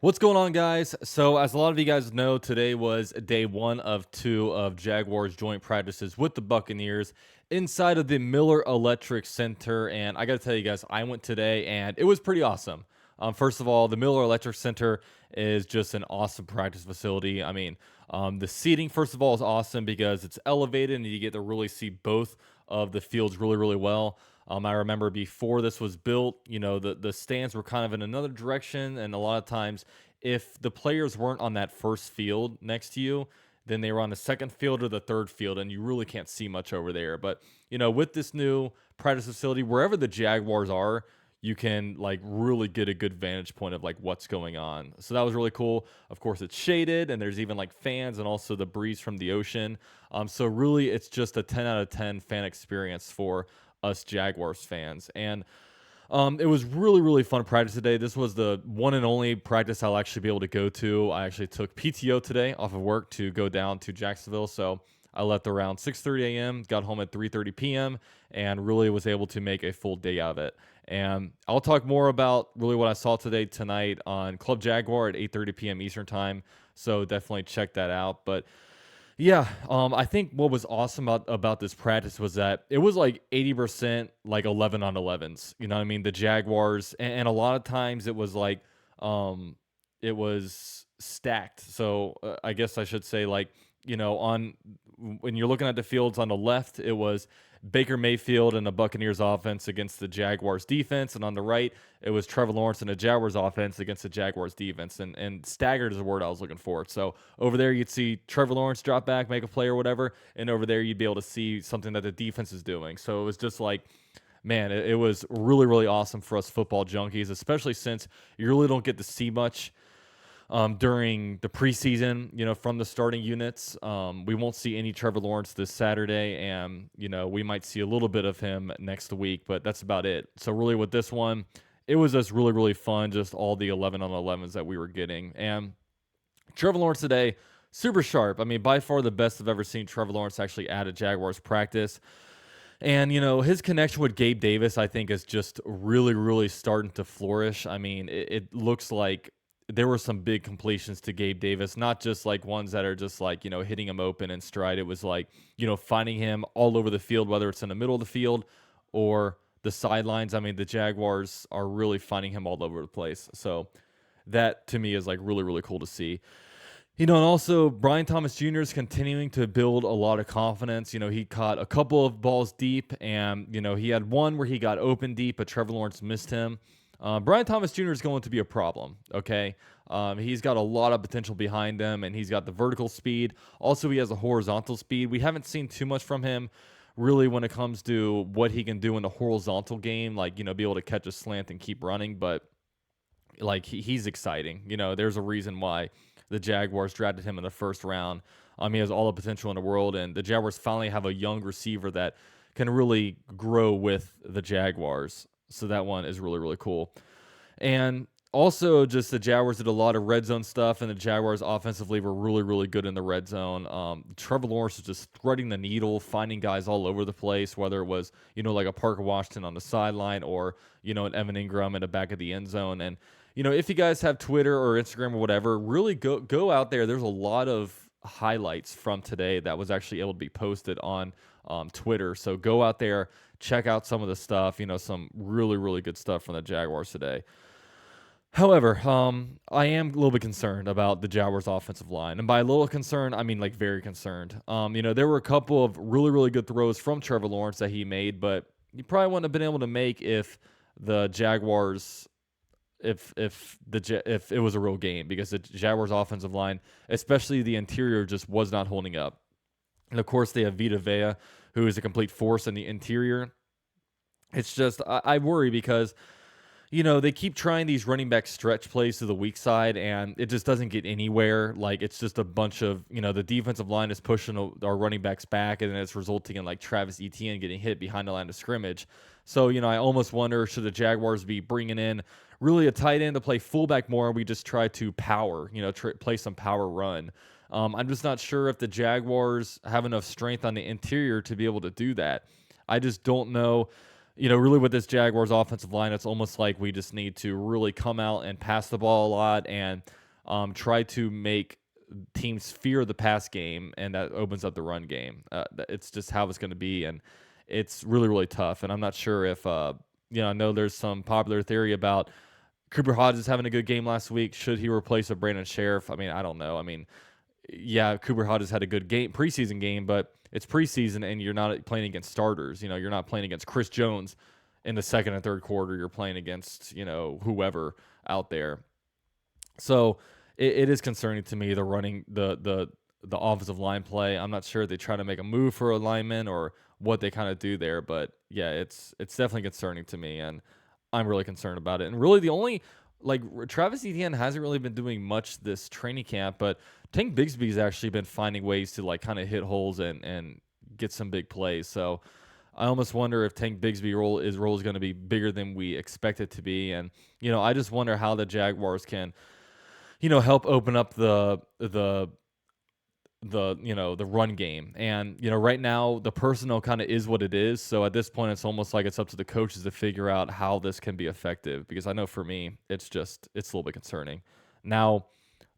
What's going on, guys? So, as a lot of you guys know, today was day one of two of Jaguars joint practices with the Buccaneers inside of the Miller Electric Center. And I got to tell you guys, I went today and it was pretty awesome. First of all, the Miller Electric Center is just an awesome practice facility. The seating, first of all, is awesome because it's elevated and you get to really see both of the fields really, really well. I remember before this was built, the stands were kind of in another direction, and a lot of times, if the players weren't on that first field next to you, then they were on the second field or the third field, and you really can't see much over there. But with this new practice facility, wherever the Jaguars are, you can like really get a good vantage point of like what's going on. So that was really cool. Of course, it's shaded, and there's even like fans and also the breeze from the ocean. So really, it's just a 10 out of 10 fan experience for us Jaguars fans. And it was really, really fun practice today. This was the one and only practice I'll actually be able to go to. I actually took PTO today off of work to go down to Jacksonville. So I left around 6:30 a.m., got home at 3:30 p.m., and really was able to make a full day out of it. And I'll talk more about really what I saw today tonight on Club Jaguar at 8:30 p.m. Eastern time. So definitely check that out. But yeah, I think what was awesome about this practice was that it was like 80% like 11 on 11s. You know what I mean? The Jaguars, and a lot of times it was like, it was stacked. So I guess I should say like, on when you're looking at the fields on the left, it was Baker Mayfield and the Buccaneers offense against the Jaguars defense, and on the right, it was Trevor Lawrence and the Jaguars offense against the Jaguars defense. And staggered is the word I was looking for. So over there, you'd see Trevor Lawrence drop back, make a play or whatever, and over there, you'd be able to see something that the defense is doing. So it was just like, man, it was really, really awesome for us football junkies, especially since you really don't get to see much during the preseason, from the starting units. We won't see any Trevor Lawrence this Saturday, and, we might see a little bit of him next week, but that's about it. So, really, with this one, it was just really, really fun, just all the 11 on 11s that we were getting. And Trevor Lawrence today, super sharp. I mean, by far the best I've ever seen Trevor Lawrence actually at a Jaguars practice. And, his connection with Gabe Davis, I think, is just really, really starting to flourish. I mean, it looks like there were some big completions to Gabe Davis, not just like ones that are just like, hitting him open in stride. It was like, finding him all over the field, whether it's in the middle of the field or the sidelines. I mean, the Jaguars are really finding him all over the place. So that to me is like really, really cool to see. And also Brian Thomas Jr. is continuing to build a lot of confidence. He caught a couple of balls deep, and, he had one where he got open deep, but Trevor Lawrence missed him. Brian Thomas Jr. is going to be a problem, okay? He's got a lot of potential behind him, and he's got the vertical speed. Also, he has a horizontal speed. We haven't seen too much from him, really, when it comes to what he can do in the horizontal game, like, be able to catch a slant and keep running, but like he's exciting. There's a reason why the Jaguars drafted him in the first round. He has all the potential in the world, and the Jaguars finally have a young receiver that can really grow with the Jaguars. So that one is really, really cool. And also, just the Jaguars did a lot of red zone stuff, and the Jaguars offensively were really, really good in the red zone. Trevor Lawrence was just threading the needle, finding guys all over the place, whether it was, like a Parker Washington on the sideline or, an Evan Ingram in the back of the end zone. And, if you guys have Twitter or Instagram or whatever, really go out there. There's a lot of highlights from today that was actually able to be posted on Twitter. So go out there, check out some of the stuff, some really, really good stuff from the Jaguars today. However, I am a little bit concerned about the Jaguars' offensive line. And by a little concerned, I mean like very concerned. There were a couple of really, really good throws from Trevor Lawrence that he made, but he probably wouldn't have been able to make if the Jaguars if it was a real game, because the Jaguars' offensive line, especially the interior, just was not holding up. And of course, they have Vita Vea, who is a complete force in the interior. It's just I worry because they keep trying these running back stretch plays to the weak side, and it just doesn't get anywhere. Like, it's just a bunch of, the defensive line is pushing our running backs back, and then it's resulting in, like, Travis Etienne getting hit behind the line of scrimmage. So, I almost wonder, should the Jaguars be bringing in really a tight end to play fullback more, and we just try to power, play some power run. I'm just not sure if the Jaguars have enough strength on the interior to be able to do that. I just don't know. really with this Jaguars offensive line, it's almost like we just need to really come out and pass the ball a lot and try to make teams fear the pass game, and that opens up the run game. It's just how it's going to be, and it's really, really tough. And I'm not sure if, I know there's some popular theory about Cooper Hodges having a good game last week. Should he replace a Brandon Sheriff? I mean, I don't know. I mean, yeah, Cooper Hodges had a good preseason game, but it's preseason and you're not playing against starters. You're not playing against Chris Jones in the second and third quarter. You're playing against, whoever out there. So it is concerning to me, the running the offensive line play. I'm not sure if they try to make a move for a lineman or what they kind of do there, but yeah, it's definitely concerning to me, and I'm really concerned about it. And really, the only like Travis Etienne hasn't really been doing much this training camp, but Tank Bigsby's actually been finding ways to like kind of hit holes and get some big plays. So I almost wonder if Tank Bigsby role is going to be bigger than we expect it to be. And I just wonder how the Jaguars can help open up the run game. And right now the personnel kind of is what it is, so at this point it's almost like it's up to the coaches to figure out how this can be effective, because I know for me it's a little bit concerning. Now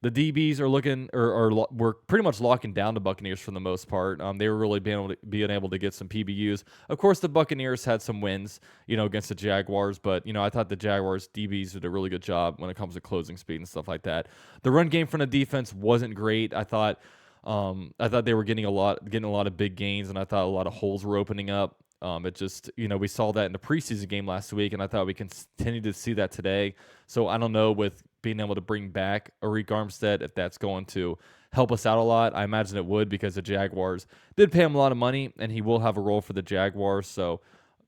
the DBs are looking, or we're pretty much locking down the Buccaneers for the most part. They were really being able to get some PBUs. Of course, the Buccaneers had some wins, against the Jaguars, but I thought the Jaguars DBs did a really good job when it comes to closing speed and stuff like that. The run game from the defense wasn't great. I thought they were getting a lot of big gains, and I thought a lot of holes were opening up. It just, we saw that in the preseason game last week, and I thought we can continue to see that today. So I don't know, with being able to bring back Arik Armstead, if that's going to help us out a lot. I imagine it would, because the Jaguars did pay him a lot of money, and he will have a role for the Jaguars. So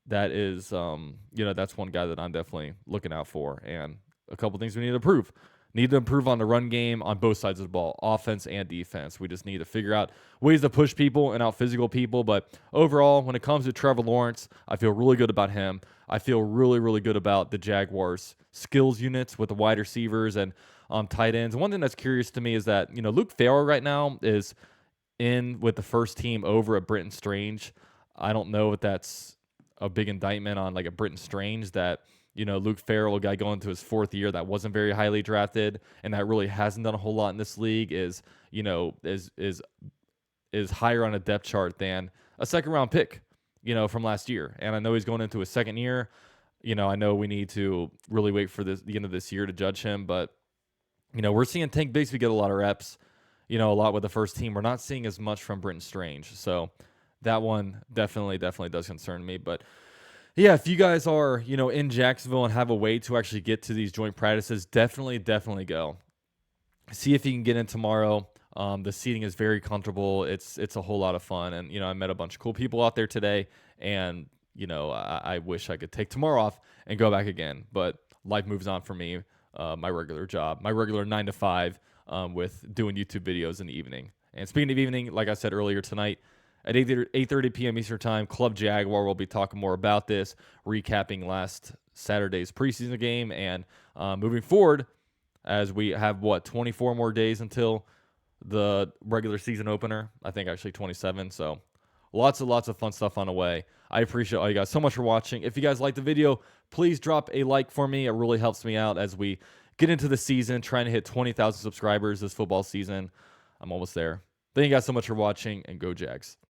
that is, that's one guy that I'm definitely looking out for. And a couple things we need to improve. Need to improve on the run game on both sides of the ball, offense and defense. We just need to figure out ways to push people and out physical people. But overall, when it comes to Trevor Lawrence, I feel really good about him. I feel really, really good about the Jaguars' skills units with the wide receivers and tight ends. One thing that's curious to me is that, Luke Farrell right now is in with the first team over at Britton Strange. I don't know if that's a big indictment on like a Britton Strange, that Luke Farrell, a guy going to his fourth year that wasn't very highly drafted and that really hasn't done a whole lot in this league, is higher on a depth chart than a second round pick, from last year. And I know he's going into his second year. I know we need to really wait for the end of this year to judge him, but we're seeing Tank Bigsby get a lot of reps, a lot with the first team. We're not seeing as much from Britton Strange. So that one definitely does concern me. But yeah, if you guys are, in Jacksonville and have a way to actually get to these joint practices, definitely go. See if you can get in tomorrow. The seating is very comfortable. It's a whole lot of fun. And, I met a bunch of cool people out there today. And, I wish I could take tomorrow off and go back again. But life moves on for me. My regular job, my regular 9 to 5 with doing YouTube videos in the evening. And speaking of evening, like I said earlier tonight, at 8:30 p.m. Eastern Time, Club Jaguar will be talking more about this, recapping last Saturday's preseason game, and moving forward, as we have, 24 more days until the regular season opener. I think actually 27, so lots of fun stuff on the way. I appreciate all you guys so much for watching. If you guys like the video, please drop a like for me. It really helps me out as we get into the season, trying to hit 20,000 subscribers this football season. I'm almost there. Thank you guys so much for watching, and go Jags.